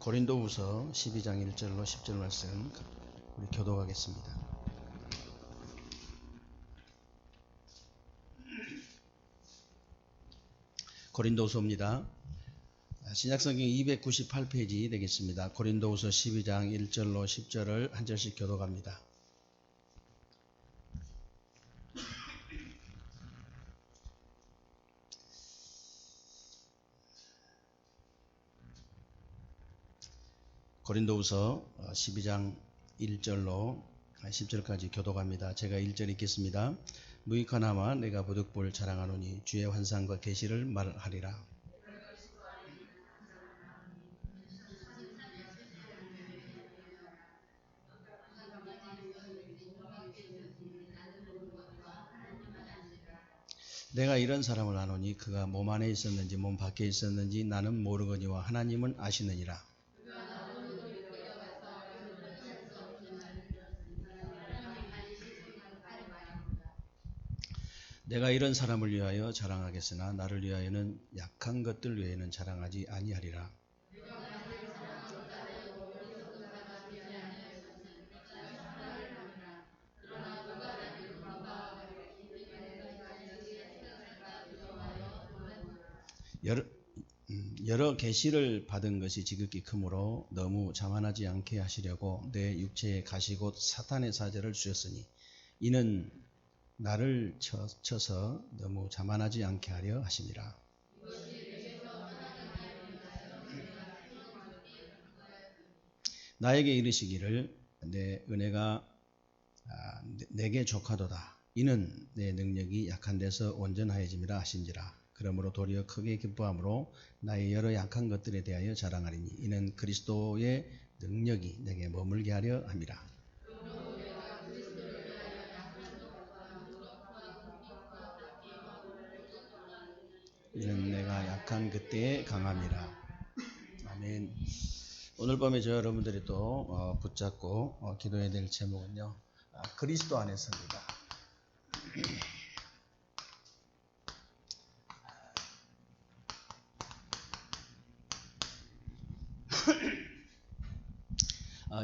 고린도후서 12장 1절로 10절 말씀 우리 교독하겠습니다. 고린도후서입니다. 신약성경 298페이지 되겠습니다. 고린도후서 12장 1절로 10절을 한 절씩 교독합니다. 고린도후서 12장 1절로 10절까지 교독합니다. 제가 1절 읽겠습니다. 무익하나마 내가 부득불 자랑하노니 주의 환상과 계시를 말하리라. 내가 이런 사람을 아노니 그가 몸 안에 있었는지 몸 밖에 있었는지 나는 모르거니와 하나님은 아시느니라. 내가 이런 사람을 위하여 자랑하겠으나 나를 위하여는 약한 것들 외에는 자랑하지 아니하리라. 여러 계시를 받은 것이 지극히 크므로 너무 자만하지 않게 하시려고 내 육체에 가시 곧 사탄의 사자를 주셨으니 이는 나를 쳐서 너무 자만하지 않게 하려 하심이라. 나에게 이르시기를 내 은혜가 내게 족하도다. 이는 내 능력이 약한 데서 온전하여짐이라 하신지라. 그러므로 도리어 크게 기뻐함으로 나의 여러 약한 것들에 대하여 자랑하리니 이는 그리스도의 능력이 내게 머물게 하려 함이라. 이는 내가 약한 그때에 강함이라. 아멘. 오늘 밤에 저 여러분들이 또 붙잡고 기도해야 될 제목은요. 그리스도 안에서입니다.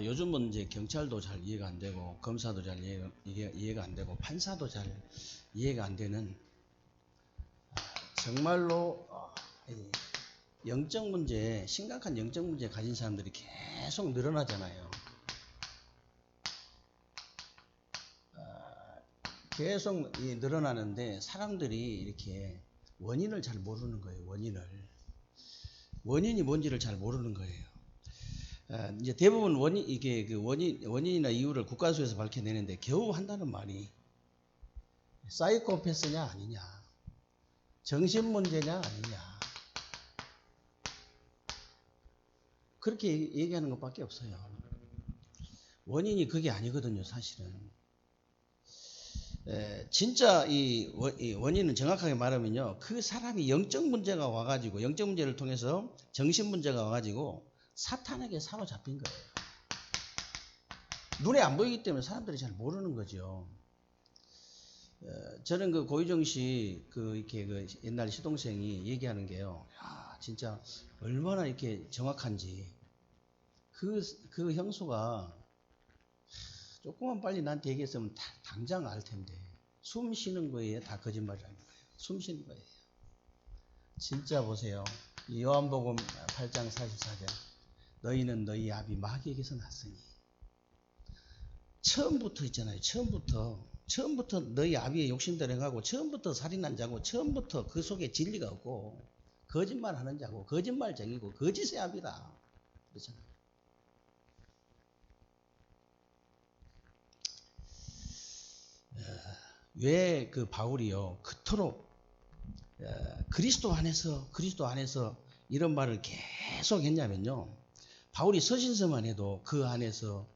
요즘은 이제 경찰도 잘 이해가 안 되고 검사도 잘 이해가 안 되고 판사도 잘 이해가 안 되는 정말로 영적 문제, 심각한 영적 문제 가진 사람들이 계속 늘어나잖아요. 계속 늘어나는데 사람들이 이렇게 원인을 잘 모르는 거예요. 원인이 뭔지를 잘 모르는 거예요. 이제 대부분 원인이나 이유를 국가수에서 밝혀내는데 겨우 한다는 말이 사이코패스냐 아니냐, 정신문제냐 아니냐, 그렇게 얘기하는 것밖에 없어요. 원인이 그게 아니거든요, 사실은. 진짜 이 원인은 정확하게 말하면요, 그 사람이 영적 문제가 와가지고, 영적 문제를 통해서 정신 문제가 와가지고 사탄에게 사로잡힌 거예요. 눈에 안 보이기 때문에 사람들이 잘 모르는 거죠. 저는 그 고유정 씨 이렇게 옛날 시동생이 얘기하는 게요, 야, 진짜 얼마나 이렇게 정확한지. 그 형수가 조금만 빨리 나한테 얘기했으면 당장 알 텐데 숨 쉬는 거에 다 거짓말이라는 거예요. 숨 쉬는 거예요. 진짜 보세요. 요한복음 8장 44절. 너희는 너희 아비 마귀에게서 났으니. 처음부터 있잖아요. 처음부터 너희 아비의 욕심대로 행하고, 처음부터 살인한 자고, 처음부터 그 속에 진리가 없고 거짓말하는 자고, 거짓말쟁이고 거짓의 아비다. 그렇잖아요. 왜 그 바울이요 그토록 그리스도 안에서 이런 말을 계속 했냐면요, 바울이 서신서만 해도 그 안에서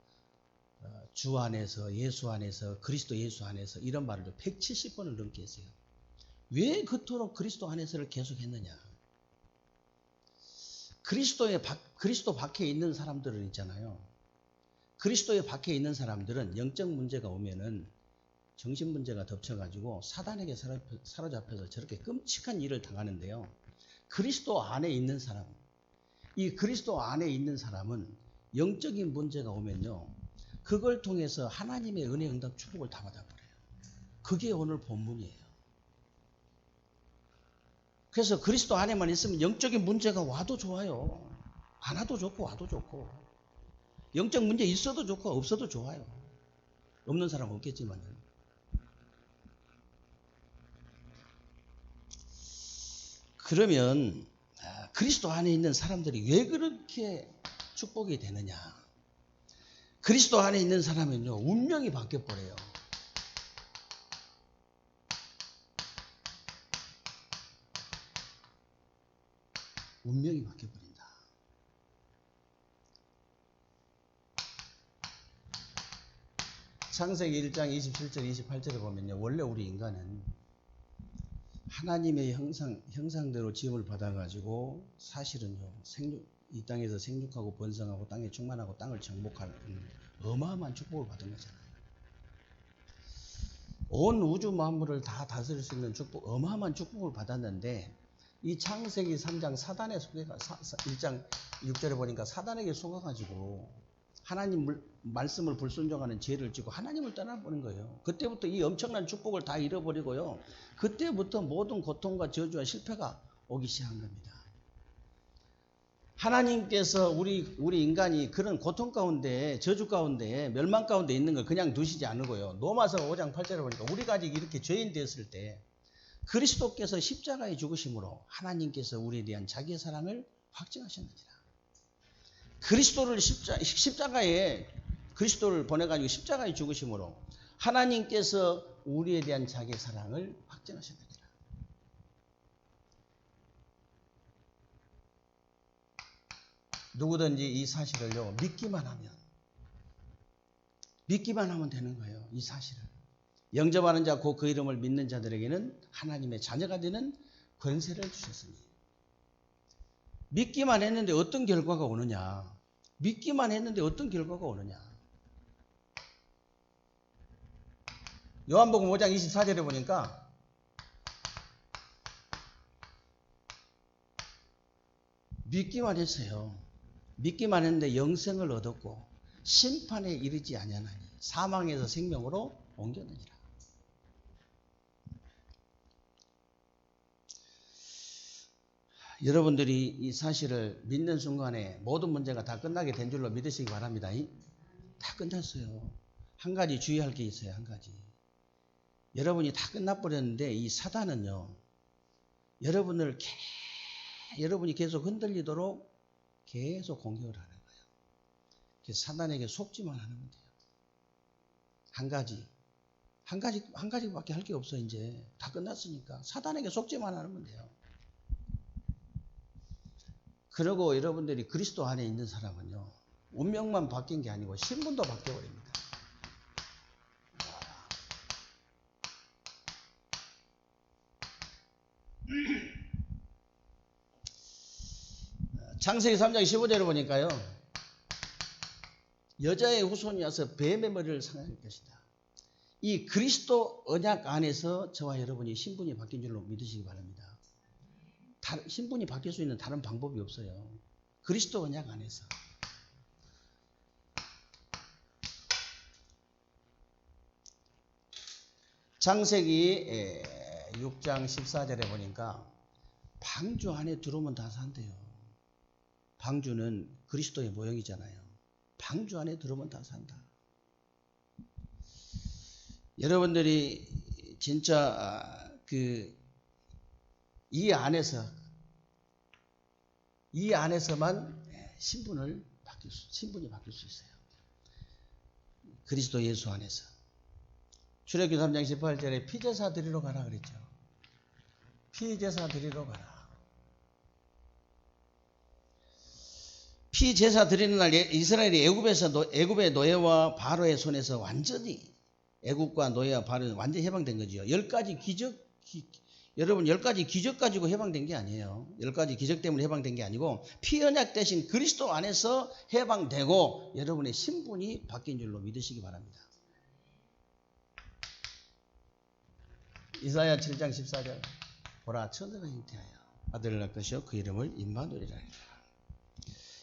주 안에서, 예수 안에서, 그리스도 예수 안에서 이런 말을 170번을 넘게 했어요. 왜 그토록 그리스도 안에서를 계속 했느냐? 그리스도 밖에 있는 사람들은 있잖아요. 그리스도의 밖에 있는 사람들은 영적 문제가 오면은 정신 문제가 덮쳐가지고 사단에게 사로잡혀서 저렇게 끔찍한 일을 당하는데요. 그리스도 안에 있는 사람, 이 그리스도 안에 있는 사람은 영적인 문제가 오면요, 그걸 통해서 하나님의 은혜, 응답, 축복을 다 받아버려요. 그게 오늘 본문이에요. 그래서 그리스도 안에만 있으면 영적인 문제가 와도 좋아요. 안 와도 좋고 와도 좋고. 영적 문제 있어도 좋고 없어도 좋아요. 없는 사람은 없겠지만요. 그러면 그리스도 안에 있는 사람들이 왜 그렇게 축복이 되느냐? 그리스도 안에 있는 사람은요, 운명이 바뀌어버려요. 운명이 바뀌어버린다. 창세기 1장 27절 28절에 보면요, 원래 우리 인간은 하나님의 형상대로 지음을 받아가지고 사실은요, 이 땅에서 생육하고 번성하고 땅에 충만하고 땅을 정복하는 어마어마한 축복을 받은 거잖아요. 온 우주 만물을 다 다스릴 수 있는 축복, 어마어마한 축복을 받았는데, 이 창세기 3장 사단에 속해가 1장 6절에 보니까 사단에게 속아가지고 하나님 말씀을 불순종하는 죄를 지고 하나님을 떠나보는 거예요. 그때부터 이 엄청난 축복을 다 잃어버리고요, 그때부터 모든 고통과 저주와 실패가 오기 시작한 겁니다. 하나님께서 우리 인간이 그런 고통 가운데, 저주 가운데, 멸망 가운데 있는 걸 그냥 두시지 않고요, 로마서 5장 8절에 보니까 우리가 아직 이렇게 죄인 되었을 때 그리스도께서 십자가에 죽으심으로 하나님께서 우리에 대한 자기의 사랑을 확증하셨느니라. 그리스도를 보내가지고 십자가에 죽으심으로 하나님께서 우리에 대한 자기의 사랑을 확증하셨느니라. 누구든지 이 사실을요, 믿기만 하면 되는 거예요. 이 사실을. 영접하는 자, 곧 그 이름을 믿는 자들에게는 하나님의 자녀가 되는 권세를 주셨으니. 믿기만 했는데 어떤 결과가 오느냐? 믿기만 했는데 어떤 결과가 오느냐? 요한복음 5장 24절에 보니까 믿기만 했어요. 믿기만 했는데 영생을 얻었고 심판에 이르지 아니하나니 사망에서 생명으로 옮겼느니라. 여러분들이 이 사실을 믿는 순간에 모든 문제가 다 끝나게 된 줄로 믿으시기 바랍니다. 다 끝났어요. 한 가지 주의할 게 있어요. 한 가지. 여러분이 다 끝나버렸는데 이 사단은요, 여러분이 계속 흔들리도록 계속 공격을 하는 거예요. 그래서 사단에게 속지만 않으면 돼요. 한 가지밖에 할 게 없어. 이제 다 끝났으니까 사단에게 속지만 않으면 돼요. 그리고 여러분들이 그리스도 안에 있는 사람은요, 운명만 바뀐 게 아니고 신분도 바뀌어버립니다. 창세기 3장 15절에 보니까요, 여자의 후손이 와서 뱀의 머리를 상할 것이다. 이 그리스도 언약 안에서 저와 여러분이 신분이 바뀐 줄로 믿으시기 바랍니다. 신분이 바뀔 수 있는 다른 방법이 없어요. 그리스도 언약 안에서. 창세기 6장 14절에 보니까 방주 안에 들어오면 다 산대요. 방주는 그리스도의 모형이잖아요. 방주 안에 들어오면 다 산다. 여러분들이 진짜 이 안에서만 신분이 바뀔 수 있어요. 그리스도 예수 안에서. 출애굽기 3장 18절에 피제사 드리러 가라 그랬죠. 피제사 드리러 가라. 피제사 드리는 날 이스라엘이 애굽의 노예와 바로의 손에서 완전히, 애굽과 노예와 바로는 완전히 해방된 거죠. 10가지 기적, 여러분 10가지 기적 가지고 해방된 게 아니에요. 10가지 기적 때문에 해방된 게 아니고 피언약 대신 그리스도 안에서 해방되고 여러분의 신분이 바뀐 줄로 믿으시기 바랍니다. 이사야 7장 14절 보라, 처녀가 잉태하여 아들을 낳을 것이요 그 이름을 임마누엘이라 하리라.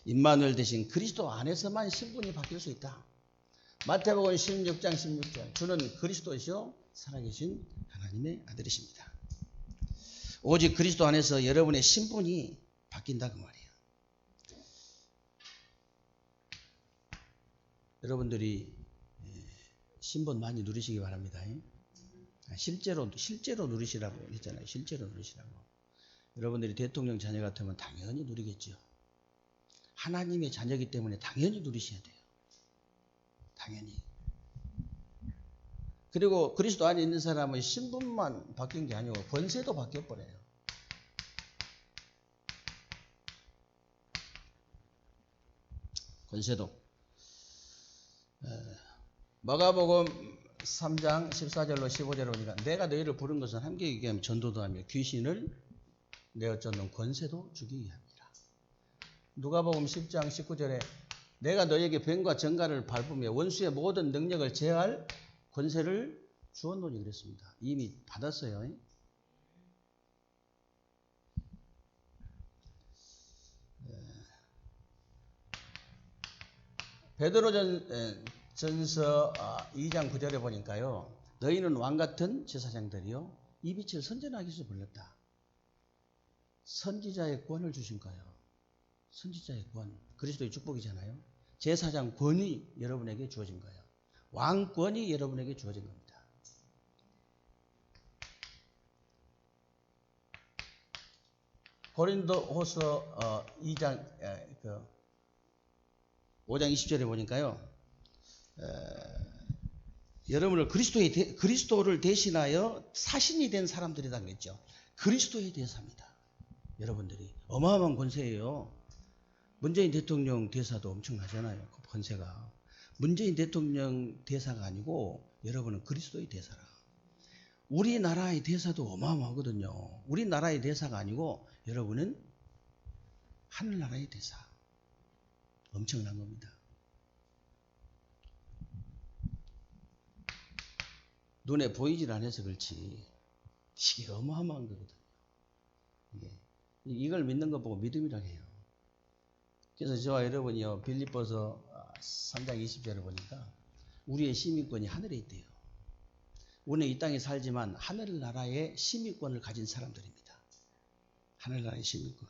임마누엘 대신 그리스도 안에서만 신분이 바뀔 수 있다. 마태복음 16장 16절. 주는 그리스도시요 살아계신 하나님의 아들이십니다. 오직 그리스도 안에서 여러분의 신분이 바뀐다 그 말이에요. 여러분들이 신분 많이 누리시기 바랍니다. 실제로 누리시라고 했잖아요. 실제로 누리시라고. 여러분들이 대통령 자녀 같으면 당연히 누리겠죠. 하나님의 자녀이기 때문에 당연히 누리셔야 돼요. 당연히. 그리고 그리스도 안에 있는 사람은 신분만 바뀐 게 아니고 권세도 바뀌어버려요. 권세도. 마가복음 3장 14절로 15절로 보니까 내가 너희를 부른 것은 함께 얘기하며 전도도 하며 귀신을 내어쫓는 권세도 주기 위함이라. 누가복음 10장 19절에 내가 너희에게 뱀과 정갈을 밟으며 원수의 모든 능력을 제할 권세를 주었노니 그랬습니다. 이미 받았어요. 베드로전서 2장 9절에 보니까요. 너희는 왕같은 제사장들이요 이 빛을 선전하기 위해서 불렀다. 선지자의 권을 주신 거예요. 선지자의 권. 그리스도의 축복이잖아요. 제사장 권이 여러분에게 주어진 거예요. 왕권이 여러분에게 주어진 겁니다. 고린도후서 2장 5장 20절에 보니까요. 여러분을 그리스도를 대신하여 사신이 된 사람들이라고 했죠. 그리스도의 대사입니다. 여러분들이 어마어마한 권세예요. 문재인 대통령 대사도 엄청나잖아요. 그 권세가. 문재인 대통령 대사가 아니고 여러분은 그리스도의 대사라. 우리나라의 대사도 어마어마하거든요. 우리나라의 대사가 아니고 여러분은 하늘나라의 대사. 엄청난 겁니다. 눈에 보이질 않아서 그렇지 이게 어마어마한 거거든요. 이걸 믿는 것 보고 믿음이라고 해요. 그래서 저와 여러분이요 빌립보서 3장 20절을 보니까 우리의 시민권이 하늘에 있대요. 우리는 이 땅에 살지만 하늘나라의 시민권을 가진 사람들입니다. 하늘나라의 시민권.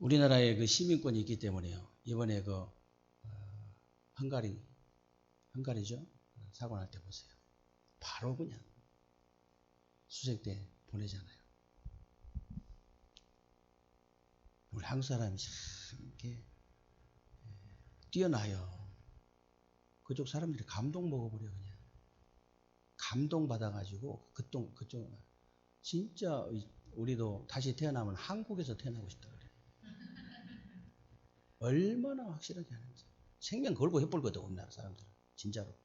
우리나라에 그 시민권이 있기 때문에요. 이번에 그 헝가리죠? 사고 날 때 보세요. 바로 그냥 수색대 보내잖아요. 우리 한국 사람이 참 이렇게 뛰어나요. 그쪽 사람들이 감동 먹어버려 그냥. 감동 받아가지고 그쪽 진짜 우리도 다시 태어나면 한국에서 태어나고 싶다 그래. 얼마나 확실하게 하는지. 생명 걸고 해볼거든 우리나라 사람들은. 진짜로.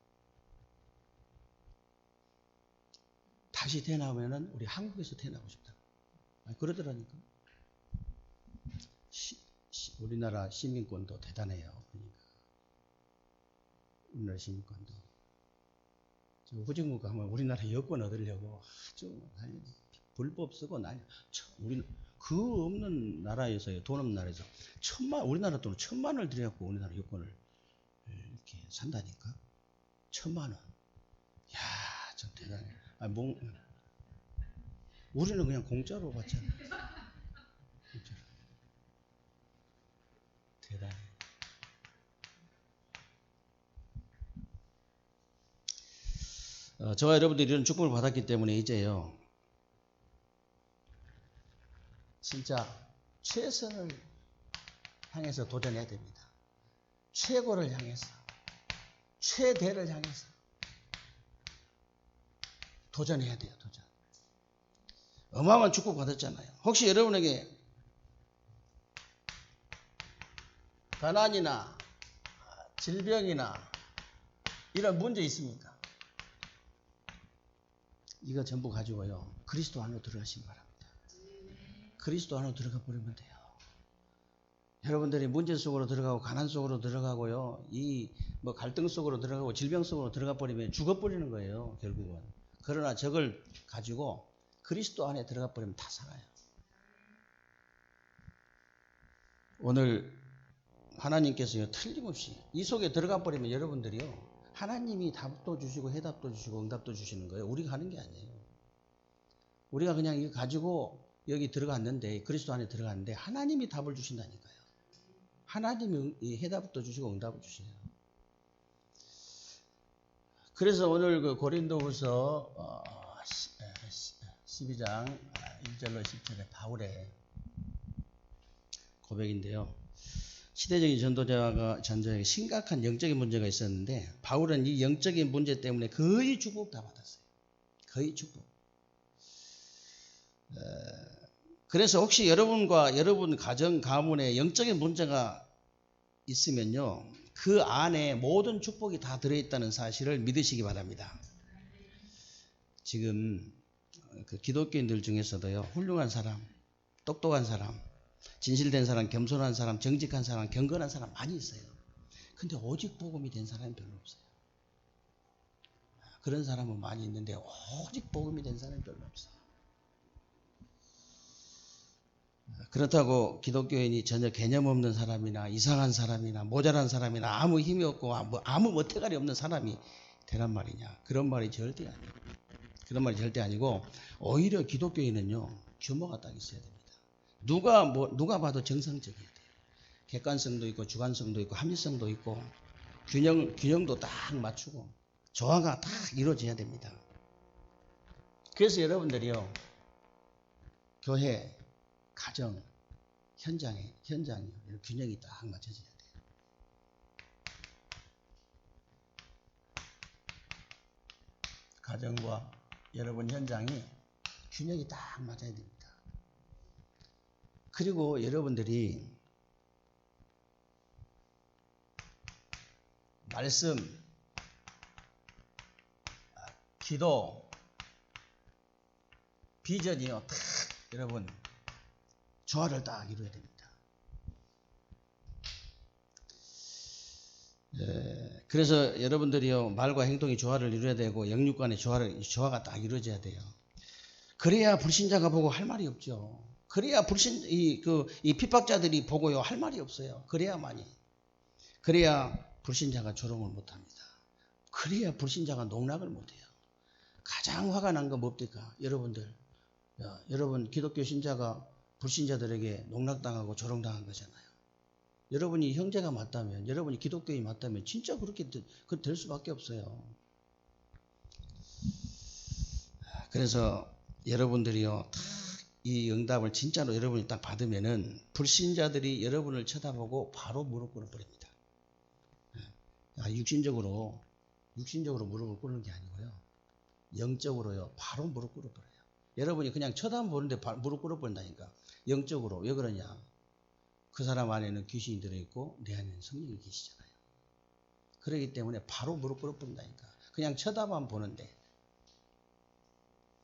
다시 태어나면은 우리 한국에서 태어나고 싶다. 그러더라니까. 우리나라 시민권도 대단해요. 그러니까. 우리나라 시민권도. 후진국 가면 우리나라 여권 얻으려고 아주 불법 쓰고 난리. 우리 그 없는 나라에서요. 돈 없는 나라에서 우리나라 돈은 1,000만 원을 들여갖고 우리나라 여권을 이렇게 산다니까. 1,000만 원. 야, 좀 대단해. 우리는 그냥 공짜로 받잖아. 공짜로. 대단해. 저와 여러분들이 이런 축복을 받았기 때문에 이제요. 진짜 최선을 향해서 도전해야 됩니다. 최고를 향해서. 최대를 향해서. 도전해야 돼요. 도전. 어마어마한 축복 받았잖아요. 혹시 여러분에게 가난이나 질병이나 이런 문제 있습니까? 이거 전부 가지고요. 그리스도 안으로 들어가시기 바랍니다. 그리스도 안으로 들어가 버리면 돼요. 여러분들이 문제 속으로 들어가고 가난 속으로 들어가고요. 이 갈등 속으로 들어가고 질병 속으로 들어가 버리면 죽어버리는 거예요. 결국은. 그러나 저걸 가지고 그리스도 안에 들어가 버리면 다 살아요. 오늘 하나님께서요, 틀림없이 이 속에 들어가 버리면 여러분들이요, 하나님이 답도 주시고 해답도 주시고 응답도 주시는 거예요. 우리가 하는 게 아니에요. 우리가 그냥 이거 가지고 여기 들어갔는데, 그리스도 안에 들어갔는데 하나님이 답을 주신다니까요. 하나님이 해답도 주시고 응답을 주시네요. 그래서 오늘 그 고린도후서 12장 1절로 10절에 바울의 고백인데요. 시대적인 전도자에게 심각한 영적인 문제가 있었는데, 바울은 이 영적인 문제 때문에 거의 축복 다 받았어요. 거의 축복. 그래서 혹시 여러분과 여러분 가정, 가문에 영적인 문제가 있으면요, 그 안에 모든 축복이 다 들어있다는 사실을 믿으시기 바랍니다. 지금 그 기독교인들 중에서도요, 훌륭한 사람, 똑똑한 사람, 진실된 사람, 겸손한 사람, 정직한 사람, 경건한 사람 많이 있어요. 근데 오직 복음이 된 사람이 별로 없어요. 그런 사람은 많이 있는데 오직 복음이 된 사람이 별로 없어요. 그렇다고 기독교인이 전혀 개념 없는 사람이나 이상한 사람이나 모자란 사람이나 아무 힘이 없고 아무 멋대가리 없는 사람이 되란 말이냐? 그런 말이 절대 아니에요. 그런 말이 절대 아니고, 오히려 기독교인은요, 규모가 딱 있어야 됩니다. 누가 봐도 정상적이어야 돼요. 객관성도 있고 주관성도 있고 합리성도 있고 균형도 딱 맞추고 조화가 딱 이루어져야 됩니다. 그래서 여러분들이요, 교회, 가정, 현장이 균형이 딱 맞춰져야 돼요. 가정과 여러분 현장이 균형이 딱 맞아야 됩니다. 그리고 여러분들이 말씀, 기도, 비전이요, 딱 여러분 조화를 딱 이루어야 됩니다. 그래서 여러분들이요, 말과 행동이 조화를 이루어야 되고 영육간의 조화가 딱 이루어져야 돼요. 그래야 불신자가 보고 할 말이 없죠. 그래야 이 핍박자들이 보고요, 할 말이 없어요. 그래야 불신자가 조롱을 못합니다. 그래야 불신자가 농락을 못해요. 가장 화가 난 건 뭡니까? 여러분 기독교 신자가 불신자들에게 농락당하고 조롱당한 거잖아요. 여러분이 형제가 맞다면, 여러분이 기독교인이 맞다면 진짜 그렇게 될 수밖에 없어요. 그래서 여러분들이요, 이 응답을 진짜로 여러분이 딱 받으면은 불신자들이 여러분을 쳐다보고 바로 무릎 꿇어버립니다. 육신적으로 무릎을 꿇는 게 아니고요, 영적으로요, 바로 무릎 꿇어버려요. 여러분이 그냥 쳐다만 보는데 무릎 꿇어버린다니까. 영적으로. 왜 그러냐? 그 사람 안에는 귀신이 들어있고 내 안에는 성령이 계시잖아요. 그렇기 때문에 바로 무릎 꿇어버린다니까. 그냥 쳐다만 보는데.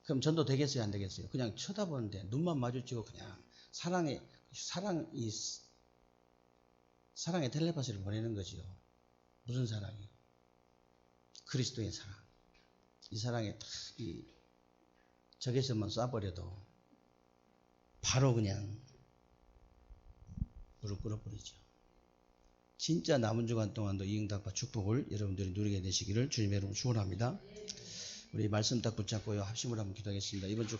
그럼 전도 되겠어요, 안 되겠어요? 그냥 쳐다보는데 눈만 마주치고 그냥 사랑의 텔레파시를 보내는 거지요. 무슨 사랑이요? 그리스도의 사랑. 이 사랑에 딱 적에서만 쏴버려도 바로 그냥 무릎 꿇어버리죠. 진짜 남은 주간 동안도 이 응답과 축복을 여러분들이 누리게 되시기를 주님의 이름으로 축원합니다. 우리 말씀 딱 붙잡고요, 합심을 한번 기도하겠습니다. 이번 주